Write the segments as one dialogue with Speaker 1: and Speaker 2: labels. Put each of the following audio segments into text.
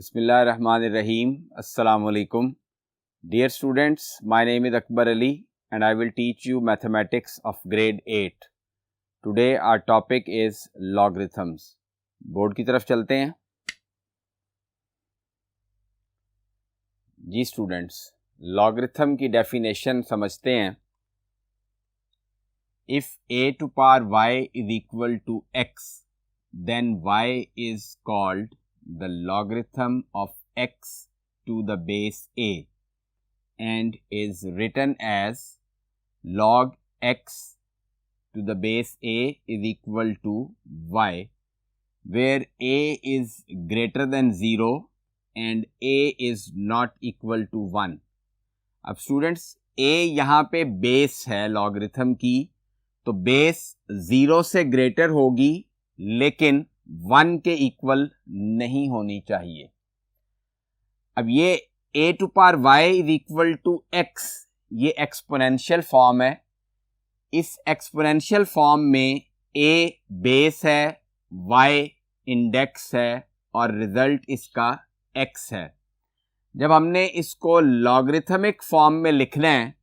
Speaker 1: Bismillahirrahmanirrahim. Assalamu alaikum. Dear students, my name is Akbar Ali and I will teach you mathematics of grade 8. Today our topic is logarithms. Board की तरफ चलते हैं जी students, logarithm की definition समझते हैं. If a to power y is equal to x, then y is called the logarithm of x to the base a and is written as log x to the base a is equal to y, where a is greater than 0 and a is not equal to 1. अब students a यहाँ पे base है logarithm की, तो base 0 से greater होगी लेकिन 1 के इक्वल नहीं होनी चाहिए. अब ये a to power y is equal to x, ये एक्सपोनेंशियल फॉर्म है. इस एक्सपोनेंशियल फॉर्म में a बेस है, y इंडेक्स है और रिजल्ट इसका x है. जब हमने इसको लॉगरिथमिक फॉर्म में लिखना है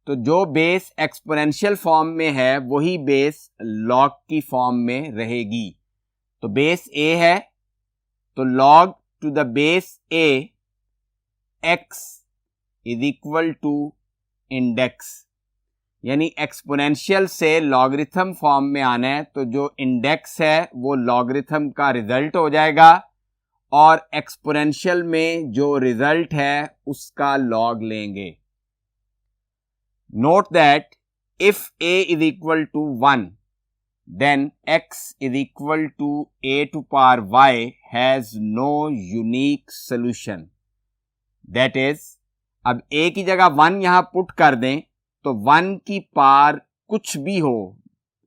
Speaker 1: तो जो बेस एक्सपोनेंशियल फॉर्म में है वही बेस लॉग की फॉर्म में रहेगी. तो बेस a है तो log to the base a x is equal to index, यानी एक्सपोनेंशियल से लॉगरिथम फॉर्म में आना है तो जो इंडेक्स है वो लॉगरिथम का रिजल्ट हो जाएगा और एक्सपोनेंशियल में जो रिजल्ट है उसका लॉग लेंगे. Note that if a is equal to 1 then x is equal to a to power y has no unique solution. That is, अब a की जगह 1 यहां पुट कर दें तो 1 की पावर कुछ भी हो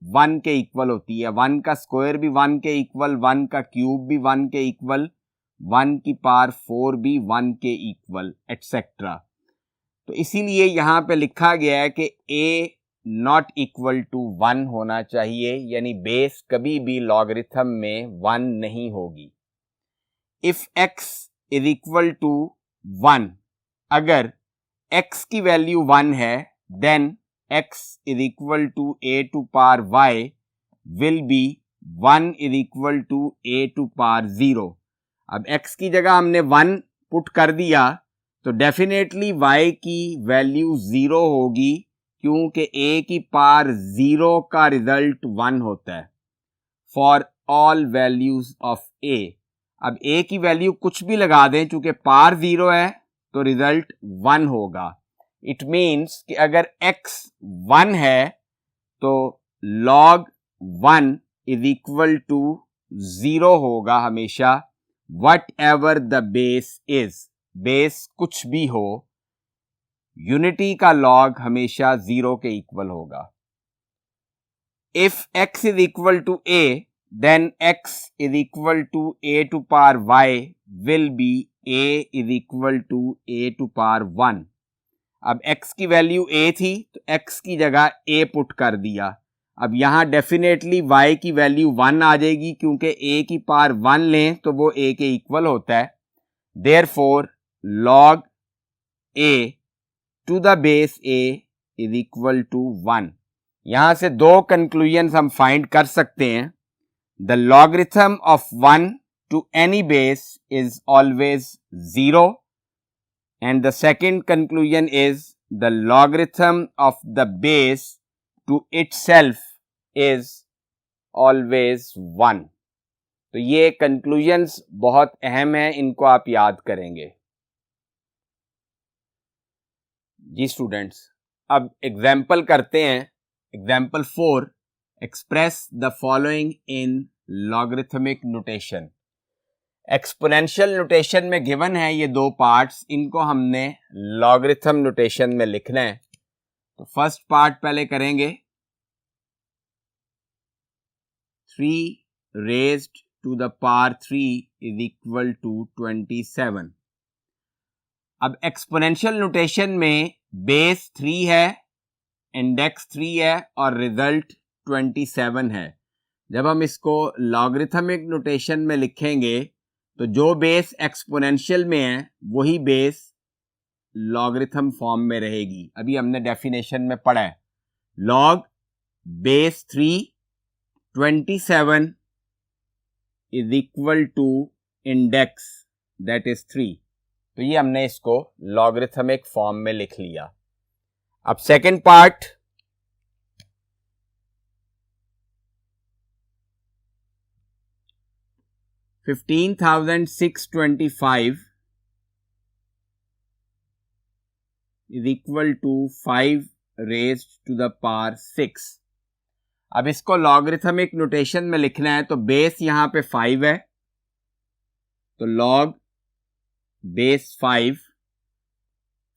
Speaker 1: 1 के इक्वल होती है. 1 का स्क्वायर भी 1 के इक्वल, 1 का क्यूब भी 1 के इक्वल, 1 की पावर 4 भी 1 के इक्वल, एटसेट्रा. तो इसीलिए यहां पे लिखा गया है कि a नॉट इक्वल टू 1 होना चाहिए, यानी बेस कभी भी लॉगरिथम में 1 नहीं होगी. If x is equal to 1, अगर x की वैल्यू 1 है then x is equal to a to power y will be 1 is equal to a to power 0. अब x की जगह हमने 1 पुट कर दिया तो डेफिनेटली y की वैल्यू 0 होगी, क्योंकि a की पावर 0 का रिजल्ट 1 होता है for all values of a. अब a की वैल्यू कुछ भी लगा दें, चूंकि पावर 0 है तो रिजल्ट 1 होगा. इट मीन्स कि अगर x 1 है तो log 1 इज इक्वल टू 0 होगा हमेशा, what ever the base is. Base कुछ भी हो, यूनिटी का लॉग हमेशा 0 के इक्वल होगा. If x is equal to a then x is equal to a to power y will be a is equal to a to power 1. अब x की value a थी तो x की जगह a पुट कर दिया. अब यहां डेफिनेटली y की वैल्यू 1 आ जाएगी, क्योंकि a की पावर 1 लें तो वो a के इक्वल होता है. Therefore log a to the base a is equal to 1. यहां से दो कंक्लूजन्स हम फाइंड कर सकते हैं. The logarithm of 1 to any base is always 0 and the second conclusion is the logarithm of the base to itself is always 1. तो ये conclusions बहुत अहम हैं, इनको आप याद करेंगे जी स्टूडेंट्स. अब एग्जाम्पल करते हैं. Example 4, express the following in logarithmic notation. Exponential notation में गिवन है ये दो पार्ट्स, इनको हमने लॉगरिथम नोटेशन में लिखना है. तो फर्स्ट पार्ट पहले करेंगे. 3 raised to the power 3 is equal to 27. अब एक्सपोनेंशियल नोटेशन में बेस 3 है, इंडेक्स 3 है और रिजल्ट 27 है. जब हम इसको लॉगरिथमिक नोटेशन में लिखेंगे तो जो बेस एक्सपोनेंशियल में है वही बेस लॉगरिथम फॉर्म में रहेगी। अभी हमने डेफिनेशन में पढ़ा है, log base 3 27 is equal to index that is 3। तो ये हमने इसको लॉगरिथमिक फॉर्म में लिख लिया। अब second part, $15,625 is equal to 5 raised to the power 6। अब इसको लॉगरिथमिक नोटेशन में लिखना है तो बेस यहां पे 5 है, तो log base 5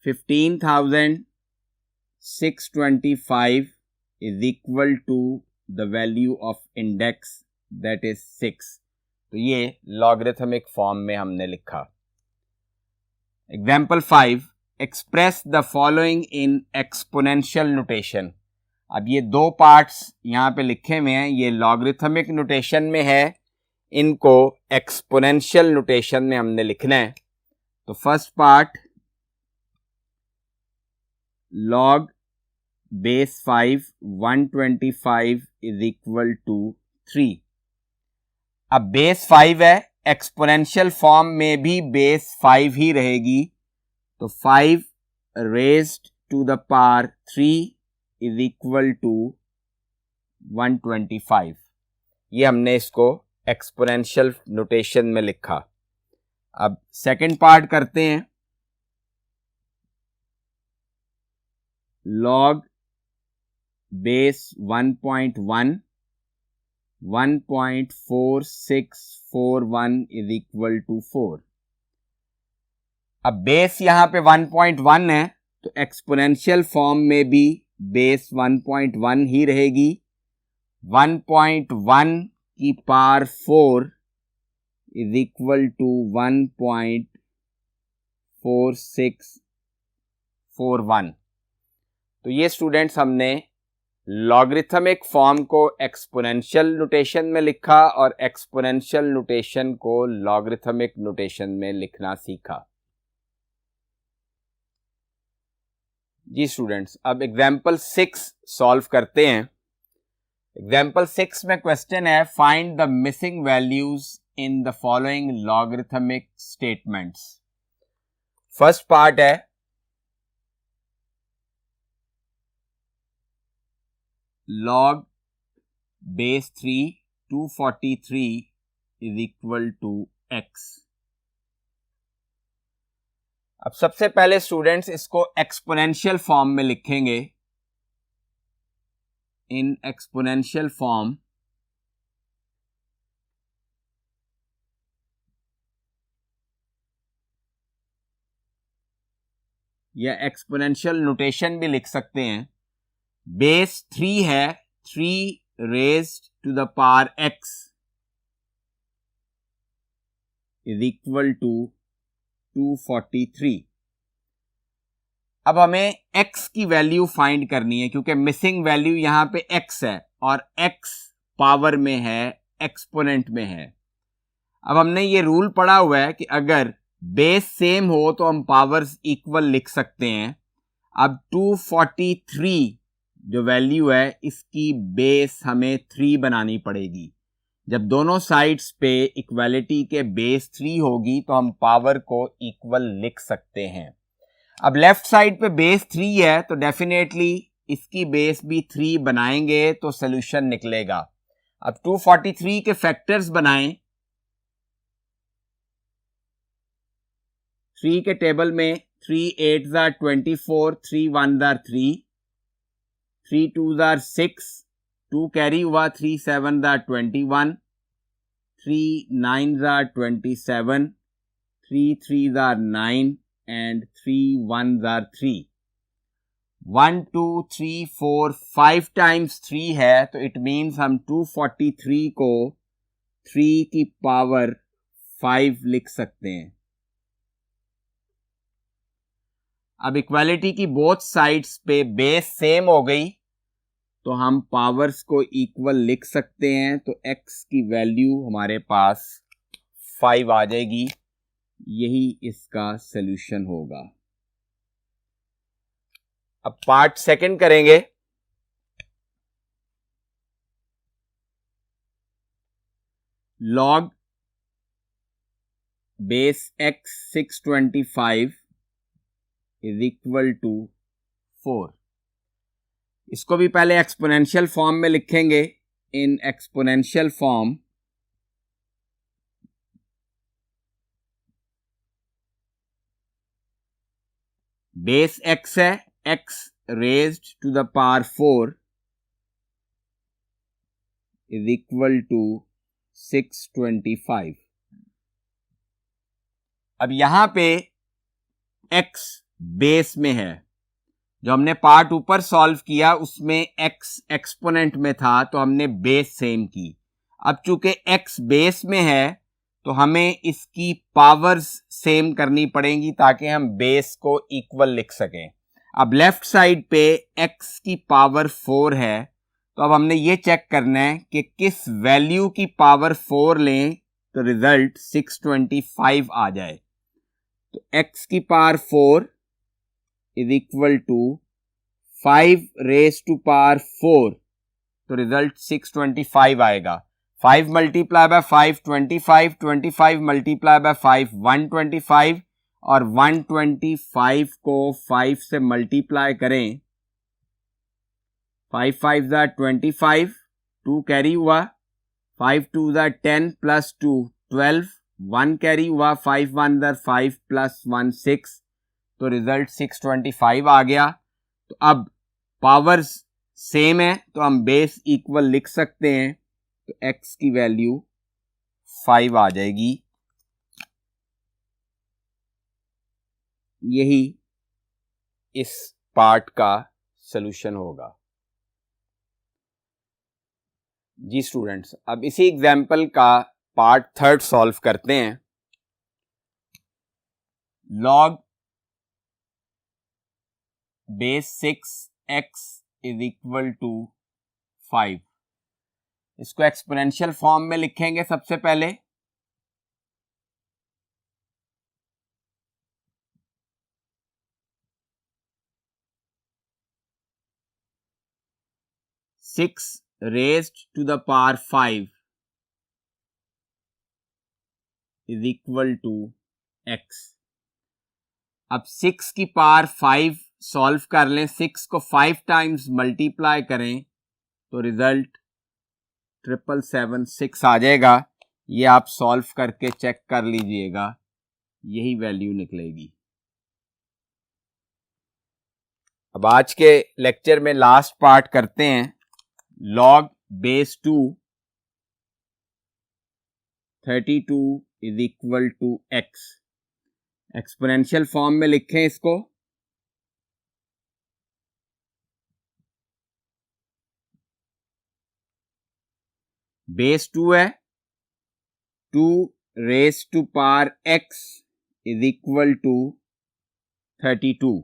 Speaker 1: 15,625 is equal to the value of index that is 6। तो ये लॉगरिथमिक फॉर्म में हमने लिखा। Example 5, express the following in exponential notation. अब ये दो पार्ट्स यहां पे लिखे हुए हैं, ये लॉगरिथमिक नोटेशन में है, इनको एक्सपोनेंशियल नोटेशन में हमने लिखना है। तो first part, log base 5 125 is equal to 3। अब बेस 5 है, एक्सपोनेंशियल फॉर्म में भी बेस 5 ही रहेगी, तो 5 raised to the power 3 is equal to 125। ये हमने इसको एक्सपोनेंशियल नोटेशन में लिखा। अब सेकंड पार्ट करते हैं, log base 1.1 1.4641 is equal to 4। अब बेस यहां पे 1.1 है, तो एक्सपोनेंशियल फॉर्म में भी बेस 1.1 ही रहेगी। 1.1 की पावर 4 इज इक्वल टू 1.4641। तो ये स्टूडेंट्स हमने लॉगरिथमिक फॉर्म को एक्सपोनेंशियल नोटेशन में लिखा और एक्सपोनेंशियल नोटेशन को लॉगरिथमिक नोटेशन में लिखना सीखा। जी स्टूडेंट्स, अब एग्जाम्पल 6 सॉल्व करते हैं। एग्जाम्पल 6 में क्वेश्चन है, find the missing values in the following logarithmic statements. First part है, log base 3 243 is equal to x। अब सबसे पहले स्टूडेंट्स इसको एक्सपोनेंशियल फॉर्म में लिखेंगे। इन एक्सपोनेंशियल फॉर्म या एक्सपोनेंशियल नोटेशन भी लिख सकते हैं। बेस 3 है, 3 raised to the power x is equal to 243। अब हमें x की वैल्यू फाइंड करनी है, क्योंकि मिसिंग वैल्यू यहां पे x है और x पावर में है, एक्सपोनेंट में है। अब हमने ये रूल पढ़ा हुआ है कि अगर बेस सेम हो तो हम पावर्स इक्वल लिख सकते हैं। अब 243 जो वैल्यू है, इसकी बेस हमें 3 बनानी पड़ेगी। जब दोनों साइड्स पे इक्वालिटी के बेस 3 होगी तो हम पावर को इक्वल लिख सकते हैं। अब लेफ्ट साइड पे बेस 3 है, तो डेफिनेटली इसकी बेस भी 3 बनाएंगे तो सोल्यूशन निकलेगा। अब 243 के फैक्टर्स बनाएं। 3 के टेबल में 3 8s are 24, 3 1s are 3, 3 2s are 6, 2 carry हुआ, 3 7s are 21, 3 9s are 27, 3 3s are 9 and 3 1s are 3। 1 2 3 4 5 times 3 है, तो इट मीन्स हम 243 को 3 की पावर 5 लिख सकते हैं। अब इक्वालिटी की बोथ साइड्स पे बेस सेम हो गई तो हम पावर्स को इक्वल लिख सकते हैं। तो x की वैल्यू हमारे पास 5 आ जाएगी। यही इसका सॉल्यूशन होगा। अब पार्ट सेकंड करेंगे। log base x 625 is equal to 4। इसको भी पहले एक्सपोनेंशियल फॉर्म में लिखेंगे। In exponential form base x है, x raised to the power 4 is equal to 625। अब यहां पे x बेस में है। जो हमने पार्ट ऊपर सॉल्व किया उसमें x एक्सपोनेंट में था, तो हमने बेस सेम की। अब चूंकि x बेस में है तो हमें इसकी पावर्स सेम करनी पड़ेंगी ताकि हम बेस को इक्वल लिख सकें। अब लेफ्ट साइड पे x की पावर 4 है, तो अब हमने ये चेक करना है कि किस वैल्यू की पावर 4 लें तो रिजल्ट 625 आ जाए। तो x की power 4 is equal to 5 raise to power 4, तो रिजल्ट 625 आएगा। 5 मल्टीप्लाई बाय 5 25, 25 मल्टीप्लाई बाय 5 125, और 125 को 5 से मल्टीप्लाई करें, 5 5 ज़ा 25, 2 कैरी हुआ, 5 2 ज़ा 10 प्लस 2 12, 1 कैरी हुआ, 5 1 ज़ा 5 प्लस 1 6, तो रिजल्ट 625 आ गया। तो अब पावर्स सेम है तो हम बेस इक्वल लिख सकते हैं। तो x की वैल्यू 5 आ जाएगी। यही इस पार्ट का सॉल्यूशन होगा। जी स्टूडेंट्स, अब इसी एग्जाम्पल का पार्ट थर्ड सॉल्व करते हैं। log base 6x is equal to 5। इसको एक्सपोनेंशियल फॉर्म में लिखेंगे। सबसे पहले six raised to the power 5 is equal to x। अब 6 की पावर 5 सॉल्व कर लें। 6 को 5 टाइम्स मल्टीप्लाई करें तो रिजल्ट 777 आ जाएगा। ये आप सॉल्व करके चेक कर लीजिएगा, यही वैल्यू निकलेगी। अब आज के लेक्चर में लास्ट पार्ट करते हैं। log base 2 32 is equal to x। Exponential form में लिखें इसको। बेस 2 है, 2 raise to power x is equal to 32।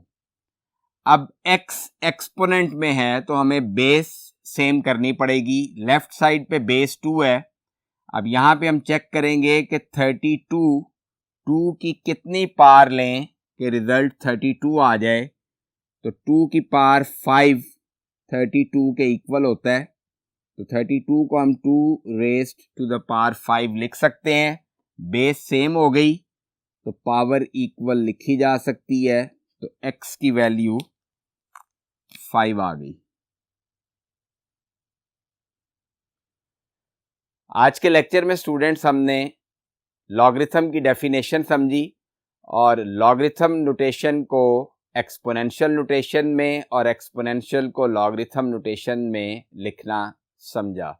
Speaker 1: अब x एक्सपोनेंट में है तो हमें बेस सेम करनी पड़ेगी। लेफ्ट साइड पे बेस 2 है। अब यहां पे हम चेक करेंगे कि 32 2 की कितनी पावर लें कि रिजल्ट 32 आ जाए। तो 2 की पावर 5 32 के इक्वल होता है। तो 32 को हम 2 रेज्ड टू द पावर 5 लिख सकते हैं। बेस सेम हो गई तो पावर इक्वल लिखी जा सकती है। तो x की वैल्यू 5 आ गई। आज के लेक्चर में स्टूडेंट्स हमने लॉगरिथम की डेफिनेशन समझी और लॉगरिथम नोटेशन को एक्सपोनेंशियल नोटेशन में और एक्सपोनेंशियल को लॉगरिथम नोटेशन में लिखना समझा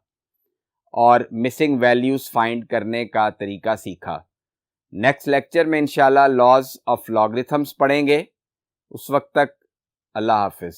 Speaker 1: और मिसिंग वैल्यूज फाइंड करने का तरीका सीखा। नेक्स्ट लेक्चर में इंशाल्लाह लॉज ऑफ लॉगरिथम्स पढ़ेंगे। उस वक्त तक अल्लाह हाफिज।